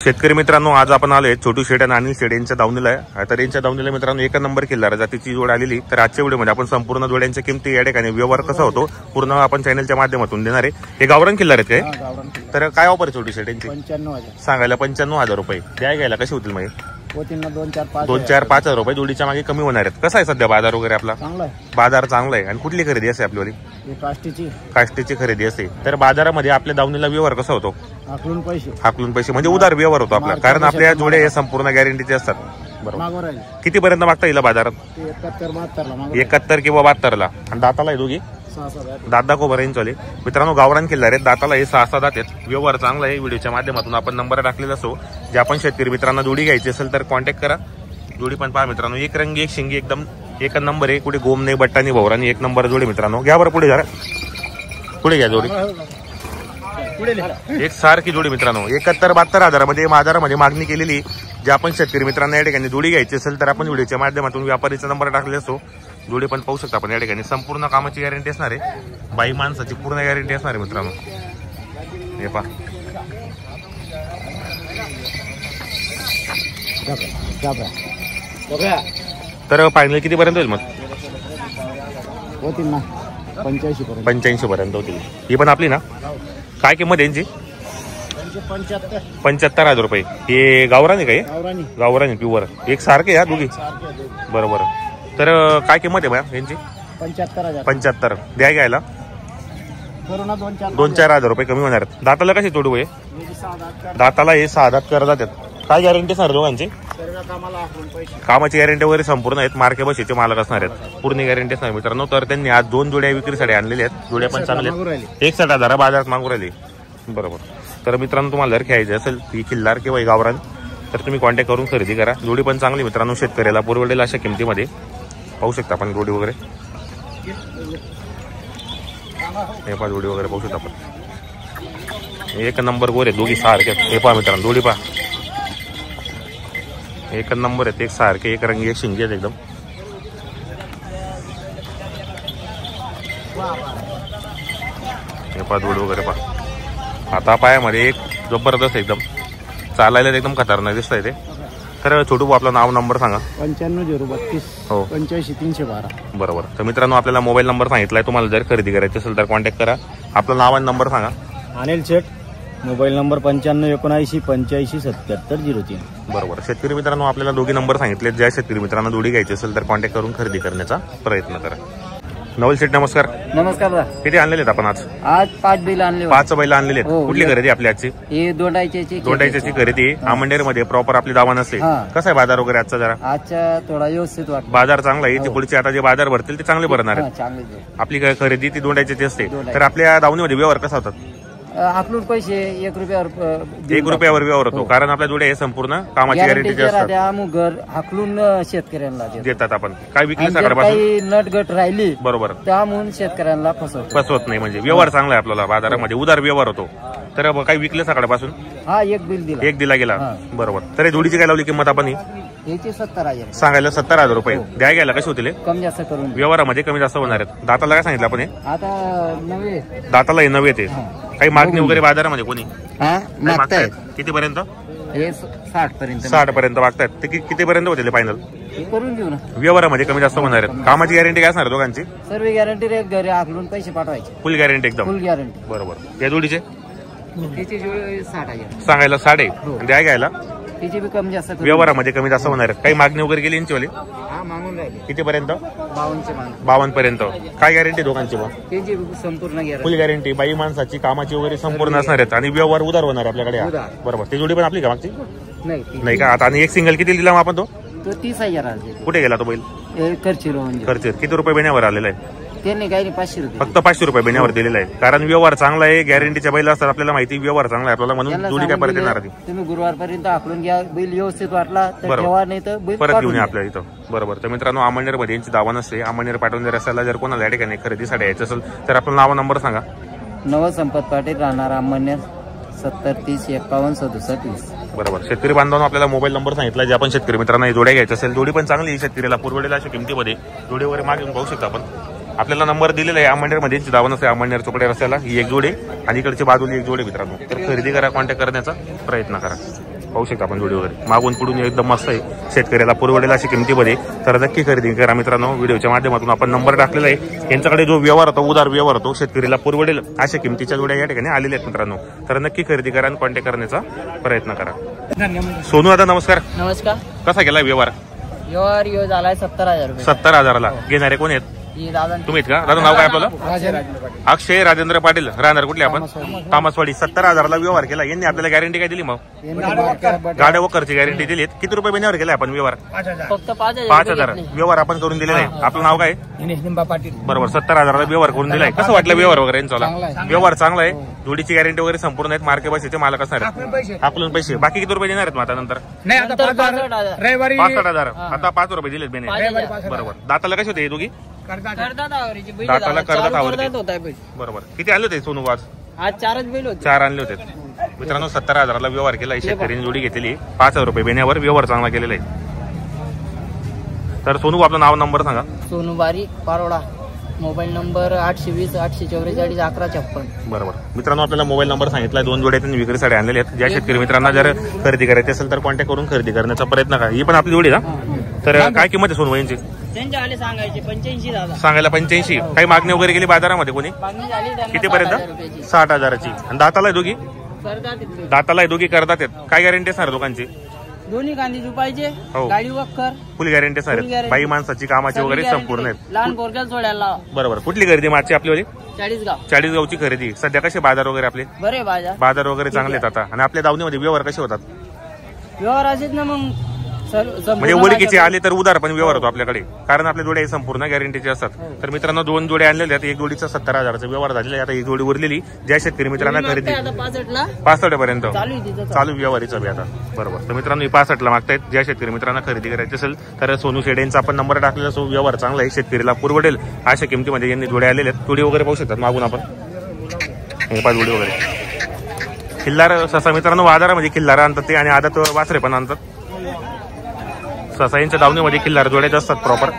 शेतकरी मित्रांनो, आज आपण आलोय छोटू शेट आणि अनिल शेट यांच्या दावणीला आहे. तर यांच्या दावणीला मित्रांनो एक नंबर किल्लार जातीची जोड आलेली. तर आजच्या व्हिडिओमध्ये आपण संपूर्ण जोड्यांच्या किमती या ठिकाणी व्यवहार कसा होतो पूर्ण आपण चॅनलच्या माध्यमातून देणार आहे. हे गावरान किल्लार आहेत काय? तर काय ऑफर छोटू शेट यांची? 95,000 सांगायला 95,000 रुपये. द्या घ्यायला कसे होतील मग? होतील ना 2-4-5 2-4-5 रुपये जोडीच्या मागे कमी होणार आहेत. कसा आहे सध्या बाजार वगैरे आपला? चांगला आहे. बाजार चांगला आहे. आणि कुठली खरेदी असते आपल्यावाली? हे काष्टीची काष्टीची खरेदी असते. तर बाजारामध्ये आपल्या दावणीला व्यवहार कसा होतो? हाकलून पैसे म्हणजे उधार व्यवहार होतो आपला. कारण आपल्या जोडे हे संपूर्ण गॅरंटीचे असतात. बरोबर. किती पर्यंत मागता येईल बाजारात? 71 किंवा 72ला. आणि दाताला आहे दोघी दादा को बरेन चले. मित्रांनो, गावरान किल्लार आहेत. दाताला हे 6-7 दात आहेत. व्यवहार चांगला आहे. व्हिडिओच्या माध्यमातून आपण नंबर टाकलेला असो. जे आपण शेतकरी मित्रांना जोडी घ्यायची असेल तर कॉन्टॅक्ट करा. जोडी पण पहा मित्रांनो, एक रंगी एक शिंगी एकदम एक नंबर आहे. कुठे गोम नाही, बट्टा नाही, भवरानी, एक नंबर जोडी मित्रांनो. घ्या बरं पुढे, जरा पुढे घ्या जोडी. एक सारखी जोडी मित्रांनो. 71-72 हजारामध्ये बाजारामध्ये मागणी केलेली. जे आपण शेतकरी मित्रांना या ठिकाणी जोडी घ्यायची असेल तर आपण व्हिडिओच्या माध्यमातून व्यापारीचा नंबर टाकलेला असो. जोडी पण पाहू शकता आपण या ठिकाणी. संपूर्ण कामाची गॅरंटी असणार आहे. बाई माणसाची पूर्ण गॅरंटी असणार आहे मित्रांनो. हे पहा. तर फायनल किती पर्यंत होईल मग? होतील ना 85 पर्यंत होतील. ही पण आपली ना? काय किंमत यांची? 75,000 रुपये. हे गावरान आहे का? गावरान प्युअर एक सारखे या दोघी. बरोबर. तर काय किंमत आहे बघा यांची? 75. द्या घ्यायला 2-4 हजार रुपये कमी होणार. दाताला कशी तोडू आहे? दाताला हे 6 दात कर जातात. काय गॅरंटी असणार दोघांची? कामाची गॅरंटी वगैरे संपूर्ण आहेत. मार्के बशीचे मालक असणार आहेत. पूर्ण गॅरंटी असणार मित्रांनो. तर त्यांनी आज 2 जोड्या विक्रीसाठी आणलेल्या आहेत. जोड्या पण चांगल्या आहेत. 61,000 बाजारात मागू राहिले. बरोबर. तर मित्रांनो, तुम्हाला जर घ्यायचे असेल ही किल्लार किंवा गावरान तर तुम्ही कॉन्टॅक्ट करून खरेदी करा. जोडी पण चांगली मित्रांनो. शेतकऱ्याला परवडेल अशा किमतीमध्ये पाहू शकता आपण जोडी वगैरे. हे पहा जोडी वगैरे पाहू शकता आपण. एक नंबर गोरे दोघी सारखे. हे पहा मित्रांनो, जोडी पहा एक नंबर आहेत. एक सारखे एक रंगी एक शिंगी आहेत एकदम. हे पहा जोडी वगैरे पहा. आता पायामध्ये एक जबरदस्त एकदम चालायला एकदम खतरनाक दिसत आहे ते. तर छोटू आपलं नाव नंबर सांगा. 95-032 हो 85-312. बरोबर. तर मित्रांनो, आपल्याला मोबाईल नंबर सांगितलाय. तुम्हाला जर खरेदी करायची असेल तर कॉन्टॅक्ट करा. आपलं नाव आणि नंबर सांगा. अनिल शेट, मोबाईल नंबर 95-79-85-77-03. बरोबर. शेतकरी मित्रांनो, आपल्याला दोघी नंबर सांगितले. ज्या शेतकरी मित्रांना जोडी घ्यायची असेल तर कॉन्टॅक्ट करून खरेदी करण्याचा प्रयत्न करा. नवल शेट नमस्कार. नमस्कार. किती आणलेले आहेत आपण आज? 5 बैल आणले. 5 बैल आणलेले आहेत. कुठली खरेदी आपली आजची? हे दोंडायची खरेदी. आमंडेर मध्ये प्रॉपर आपली दावा नसते. कसं आहे बाजार वगैरे आजचा? जरा आजच्या थोडा व्यवस्थित वाटत. बाजार चांगला आहे. याची पुढचे आता जे बाजार भरतील ते चांगले भरणार आहेत. आपली खरेदी ती दोंडायची असते. तर आपल्या दावणीमध्ये व्यवहार कसा होतात? हाकलून पैसे 1 रुपयावर व्यवहार होतो. कारण आपल्या जोड्या हे संपूर्ण कामाची गॅरंटी असतात. घर हाकलून शेतकऱ्यांना देतात. आपण काय विकली सकाळपासून नटगट राहिली बरोबर त्यामुळे शेतकऱ्यांना फसवत नाही. म्हणजे व्यवहार चांगला आहे आपल्याला. बाजारामध्ये उधार व्यवहार होतो. तर काही विकले सकाळपासून? हा, एक दिला गेला. बरोबर. तर जोडीची काय लावली किंमत आपण? याची 70,000 सांगायला 70,000 रुपये. द्या घ्यायला कसे होतील? कमी जास्त करून व्यवहारामध्ये कमी जास्त होणार आहेत. दाताला काय सांगितलं आपण? आता नवे दाताला हे नवे. ते काही मागणी वगैरे बाजारामध्ये कोणी मागतायत? किती पर्यंत? 60 पर्यंत मागतायत. ते किती पर्यंत होतील फायनल? करून घेऊ ना. व्यवहारामध्ये कमी जास्त होणार आहेत. कामाची गॅरंटी काय असणार दोघांची? सर्व गॅरंटी रे. घरी हाकलून पैसे पाठवायचे. फुल गॅरंटी एकदम. फुल गॅरंटी. बरोबर. या जोडीचे? त्याची जोडी 60,000 सांगायला 60. द्या घ्यायला त्याची बी कमी जास्त. व्यवहारामध्ये कमी जास्त होणार आहेत. काही मागणी वगैरे केली यांची वाली? हा, मागून राहिले. किती पर्यंत? 52 पर्यंत. काय गॅरंटी दोघांची? त्याची संपूर्ण गॅरंटी. फुल गॅरंटी. बाई माणसाची कामाची वगैरे संपूर्ण असणार आहेत. आणि व्यवहार उधार होणार आपल्याकडे. बरोबर. ती जोडी पण आपली का मागची? नाही का? आता आणि एक सिंगल किती दिला आपण? तो 30,000. कुठे गेला तो बैल? खर्च किती रुपये बेण्यावर आलेला आहे? त्यांनी काही 500 रुपये. फक्त 500 रुपये बेण्यावर दिलेला आहे. कारण व्यवहार चांगला आहे. गॅरंटीच्या बैल असतात. आपल्याला माहिती व्यवहार चांगला आहे आपल्याला. म्हणून जोडी काय परत येणार? तुम्ही गुरुवारपर्यंत आखलून घ्या. बैल व्यवस्थित वाटला तर ठेवा, नाही तर परत घेऊन आपल्या इथं. बरोबर. तर मित्रांनो, आमंडेर मध्ये यांची दावा नसते. आमंडेर पाठवून जर असायला जर कोणाला या ठिकाणी खरेदीसाठी यायचं असेल तर आपलं नाव नंबर सांगा. नव संपत पाटील, राहणार आमंडेर, 70-30-51-67-20. बरोबर. शेतकरी बांधवांना आपल्याला मोबाईल नंबर सांगितला. जे आपण शेतकरी मित्रांना जोड्या घ्यायचं असेल. जोडी पण चांगली शेतकऱ्याला पुरवडेल अशा किमतीमध्ये जोडी वगैरे मागून पाहू शकता आपण. आपल्याला नंबर दिलेला आहे. आमंडेरमध्ये दावा नसते. आमंडेर चोपडे रस्त्याला ही एक जोडी आणि इकडची बाजूला एक जोडी मित्रांनो. तर खरेदी करा, कॉन्टॅक्ट करण्याचा प्रयत्न करा. पाहू शकता आपण जोडी वगैरे मागून पुढून एकदम मस्त आहे, शेतकऱ्याला पुरवडेल अशी किमतीमध्ये. तर नक्की खरेदी करा मित्रांनो. व्हिडिओच्या माध्यमातून आपण नंबर टाकलेला आहे, यांच्याकडे जो व्यवहार होतो उदार व्यवहार होतो, शेतकरीला पुरवडेल अशा किमतीच्या जोड्या या ठिकाणी आलेल्या आहेत मित्रांनो. तर नक्की खरेदी करा आणि कॉन्टॅक्ट करण्याचा प्रयत्न करा. सोनू दादा नमस्कार. नमस्कार. कसा केला व्यवहार? व्यवहार यो झालाय 70,000 रुपये. 70,000ला घेणारे कोण आहेत? ही दादा तुम्ही आहेत का? दादा नाव काय आपल्याला? अक्षय राजेंद्र पाटील. राहणार कुठले आपण? तामसवाडी. 70,000ला व्यवहार केला. यांनी आपल्याला गॅरंटी काय दिली मग? गाड्या वखरची गॅरंटी दिली. किती रुपये महिन्यावर केला आपण व्यवहार? फक्त 5,000 व्यवहार आपण करून दिलेला आहे. आपलं नाव काय? पाटील. बरोबर. 70,000ला व्यवहार करून दिलाय. कसं वाटलं व्यवहार वगैरे यांचा? व्यवहार चांगला आहे. जोडीची गॅरंटी वगैरे संपूर्ण आहेत. मार्के बसेचे मालक असणार आहेत. हाकलून पैसे बाकी किती रुपये देणार आहेत मग आता नंतर? 65,000. आता 5 रुपये दिलेत बेने. बरोबर. दाताला कसे होते दोघी? दाताला कर्जात आवडते. बरोबर. किती आणले होते सोनू आज? आज 4च बैल होते. 4 आणले होते मित्रांनो. 70,000ला व्यवहार केला. शेतकऱ्यांनी जोडी घेतलेली. 5,000 रुपये बेण्यावर व्यवहार चांगला केलेला आहे. तर सोनू आपलं नाव नंबर सांगा. सोनू बारी पारोडा. Mobile number 820 844 1156. बरोबर. मित्रांनो आपल्याला मोबाईल नंबर सांगितला. 2 जोड्या त्यांनी विक्रीसाठी आणलेले आहेत. ज्या शेतकरी मित्रांना जर खरेदी करायची असेल तर कॉन्टॅक्ट करून खरेदी करण्याचा प्रयत्न करा. ही पण आपली जोडी ना. तर काय किंमत आहे सोनू यांची? त्यांच्या आले सांगायचे 85 दादा. सांगायला 85. काही मागणी वगैरे गेली बाजारामध्ये कोणी? किती पर्यंत? 60,000ची. आणि दाताला दोघी? दाताला दोघी करतात. काय गॅरंटी असणार दोघांची? दोन्ही गांधी पाहिजे. गाडी वखर फुल गॅरंटी असणार. बाई माणसाची कामाची वगैरे संपूर्ण आहेत. लहान पोरग्याला सोडायला. बरोबर. कुठली खरेदी मागची आपली? 40 गावची खरेदी. सध्या कसे बाजार वगैरे आपले? बरे बाजार वगैरे चांगले आहेत आता. आणि आपल्या दावणीमध्ये व्यवहार कसे होतात? व्यवहार असेच ना मग म्हणजे ओळखीचे आले तर उदार पण व्यवहार होतो आपल्याकडे, कारण आपल्या जोड्या संपूर्ण गॅरंटीचे असतात. तर मित्रांनो 2 जोड्या आणलेल्या आहेत. एक जोडीचा 70,000चा व्यवहार झालेला आहे. आता एक जोडी उरलेली ज्या शेतकरी मित्रांना खरेदी 65 पर्यंत चालू व्यवहारीचा बी आता. बरोबर. तर मित्रांनो 65ला मागतायत. ज्या शेतकरी मित्रांना खरेदी करायची असेल तर सोनू शेड यांचा आपण नंबर टाकलेला. सो व्यवहार चांगला आहे, शेतकरीला पुरवडेल अशा किमतीमध्ये यांनी जोड्या आलेल्या आहेत. जोडी वगैरे पाहू शकतात मागून आपण. हे 5 जोडी वगैरे. खिल्लार ससा मित्रांनो बाजारामध्ये खिल्लार आणतात ते, आणि आदत वासरे पण आणतात. ससा यांच्या दावणीमध्ये खिल्लार जोड्याचे असतात प्रॉपर.